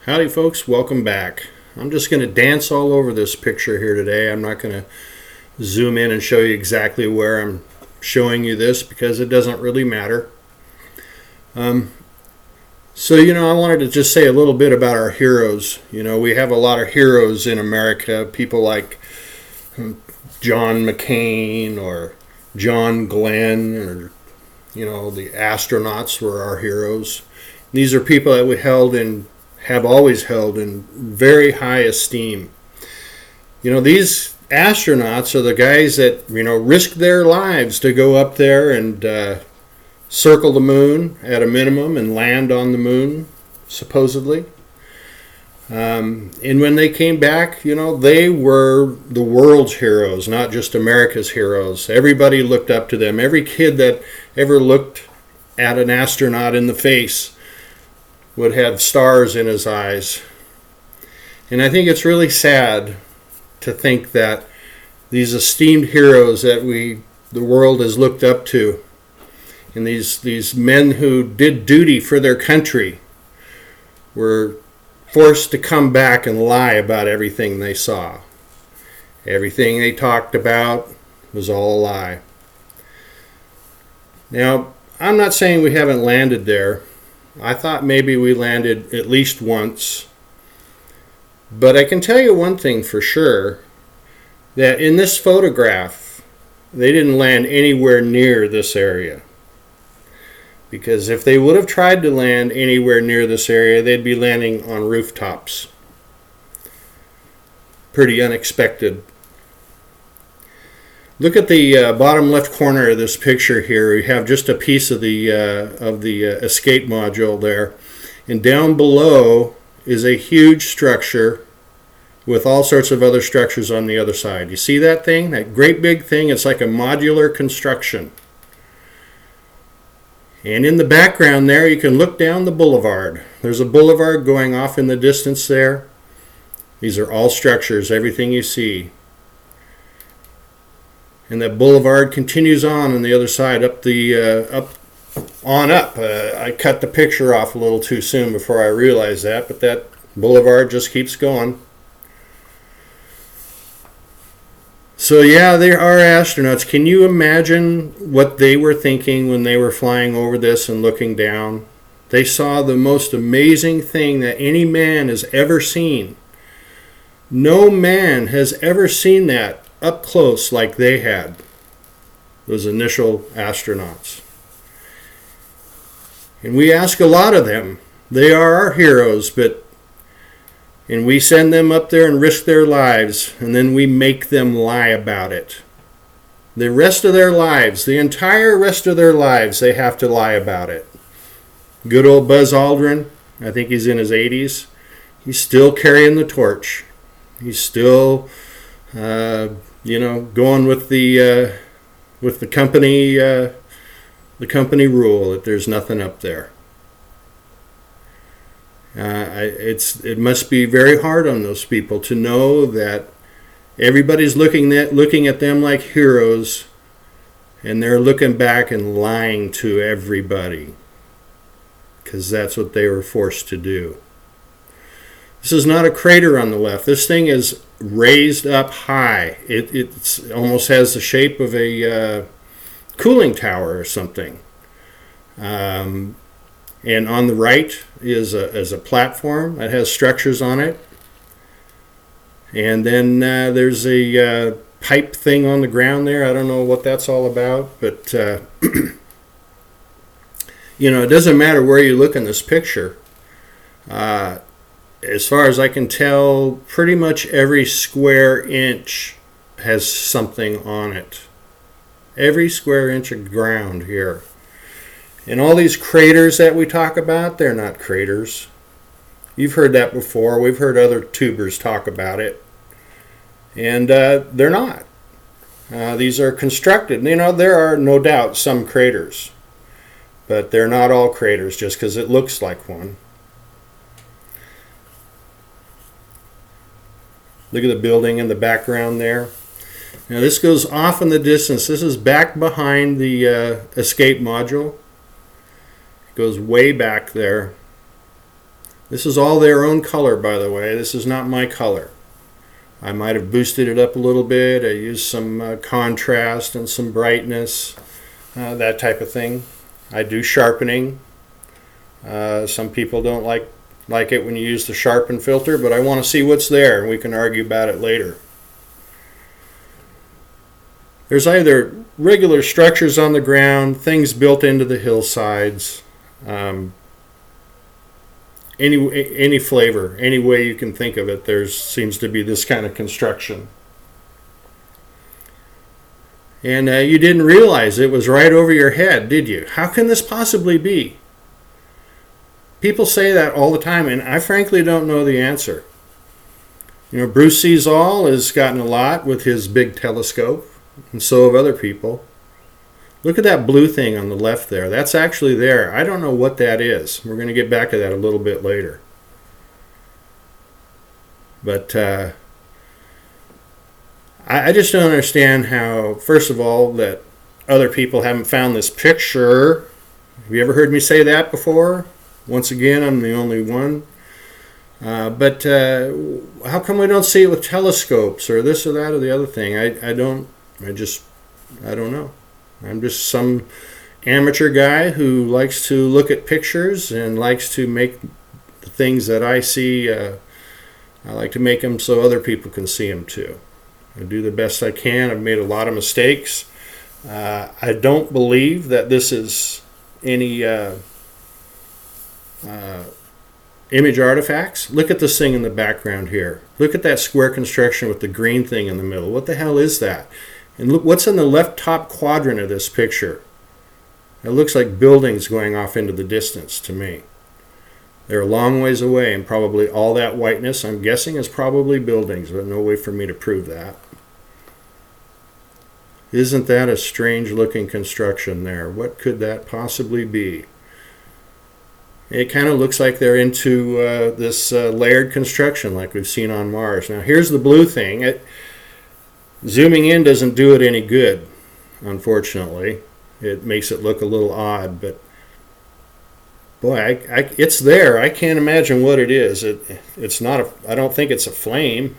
Howdy folks, welcome back. I'm just going to dance all over this picture here today. I'm not going to zoom in and show you exactly where I'm showing you this because it doesn't really matter. I wanted to just say a little bit about our heroes. We have a lot of heroes in America, people like John McCain or John Glenn, or the astronauts were our heroes. These are people that we have always held in very high esteem. These astronauts are the guys that risked their lives to go up there and circle the moon at a minimum and land on the moon, supposedly. And when they came back, they were the world's heroes, not just America's heroes. Everybody looked up to them. Every kid that ever looked at an astronaut in the face would have stars in his eyes. And I think it's really sad to think that these esteemed heroes that the world has looked up to, and these men who did duty for their country, were forced to come back and lie about everything they saw. Everything they talked about was all a lie. Now, I'm not saying we haven't landed there. I thought maybe we landed at least once. But I can tell you one thing for sure, that in this photograph, they didn't land anywhere near this area. Because if they would have tried to land anywhere near this area, they'd be landing on rooftops. Pretty unexpected. Look at the bottom left corner of this picture here. We have just a piece of the escape module there. And down below is a huge structure with all sorts of other structures on the other side. You see that thing? That great big thing? It's like a modular construction. And in the background there, you can look down the boulevard. There's a boulevard going off in the distance there. These are all structures, everything you see. And that boulevard continues on the other side, up. I cut the picture off a little too soon before I realized that, but that boulevard just keeps going. So yeah, they are astronauts. Can you imagine what they were thinking when they were flying over this and looking down? They saw the most amazing thing that any man has ever seen. No man has ever seen that up close like they had, those initial astronauts. And we ask a lot of them. They are our heroes, and we send them up there and risk their lives, and then we make them lie about it. The rest of their lives, the entire rest of their lives, they have to lie about it. Good old Buzz Aldrin, I think he's in his 80s. He's still carrying the torch. He's still going with the company rule that there's nothing up there. It must be very hard on those people to know that everybody's looking at them like heroes, and they're looking back and lying to everybody, because that's what they were forced to do. This is not a crater on the left. This thing is raised up high. It almost has the shape of a cooling tower or something. And on the right is a platform that has structures on it. And then there's a pipe thing on the ground there. I don't know what that's all about, but it doesn't matter where you look in this picture. As far as I can tell, pretty much every square inch has something on it. Every square inch of ground here. And all these craters that we talk about, they're not craters. You've heard that before. We've heard other tubers talk about it. And they're not. These are constructed. There are no doubt some craters. But they're not all craters just because it looks like one. Look at the building in the background there. Now this goes off in the distance. This is back behind the escape module. It goes way back there. This is all their own color, by the way. This is not my color. I might have boosted it up a little bit. I used some contrast and some brightness, that type of thing. I do sharpening. Some people don't like it when you use the sharpen filter, but I want to see what's there, and we can argue about it later. There's either regular structures on the ground, things built into the hillsides, any flavor, any way you can think of it, there seems to be this kind of construction. And you didn't realize it was right over your head, did you? How can this possibly be? People say that all the time, and I frankly don't know the answer. You know, Bruce Sees All has gotten a lot with his big telescope, and so have other people. Look at that blue thing on the left there. That's actually there. I don't know what that is. We're going to get back to that a little bit later. But I just don't understand how, first of all, that other people haven't found this picture. Have you ever heard me say that before? Once again, I'm the only one. But how come we don't see it with telescopes or this or that or the other thing? I don't know. I'm just some amateur guy who likes to look at pictures and likes to make the things that I see, I like to make them so other people can see them too. I do the best I can. I've made a lot of mistakes. I don't believe that this is any image artifacts. Look at this thing in the background here. Look at that square construction with the green thing in the middle. What the hell is that? And look what's in the left top quadrant of this picture. It looks like buildings going off into the distance to me. They're a long ways away, and probably all that whiteness, I'm guessing, is probably buildings, but no way for me to prove that. Isn't that a strange looking construction there? What could that possibly be? It kind of looks like they're into this layered construction like we've seen on Mars. Now here's the blue thing. Zooming in doesn't do it any good, unfortunately. It makes it look a little odd, but boy, it's there. I can't imagine what it is. It's not I don't think it's a flame.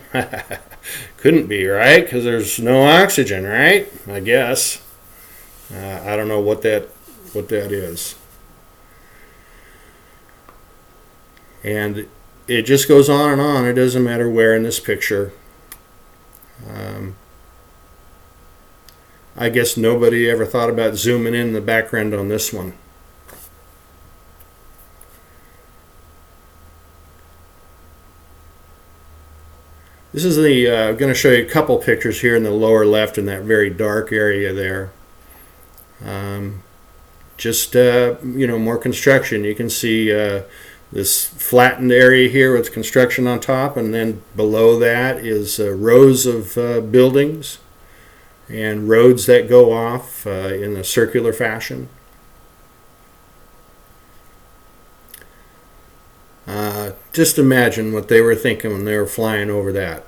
Couldn't be, right? Because there's no oxygen, right? I guess. I don't know what that is. And it just goes on and on. It doesn't matter where in this picture. I guess nobody ever thought about zooming in the background on this one. This is I'm going to show you a couple pictures here in the lower left in that very dark area there. More construction. You can see this flattened area here with construction on top, and then below that is rows of buildings and roads that go off in a circular fashion. Just imagine what they were thinking when they were flying over that.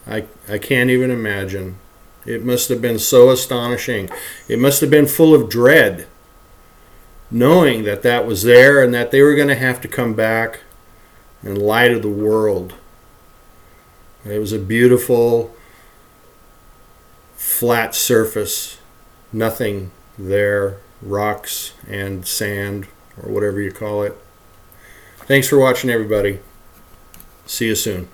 I can't even imagine. It must have been so astonishing. It must have been full of dread, knowing that that was there and that they were going to have to come back and lie to the world. It was a beautiful, flat surface, nothing there, rocks and sand, or whatever you call it. Thanks for watching, everybody. See you soon.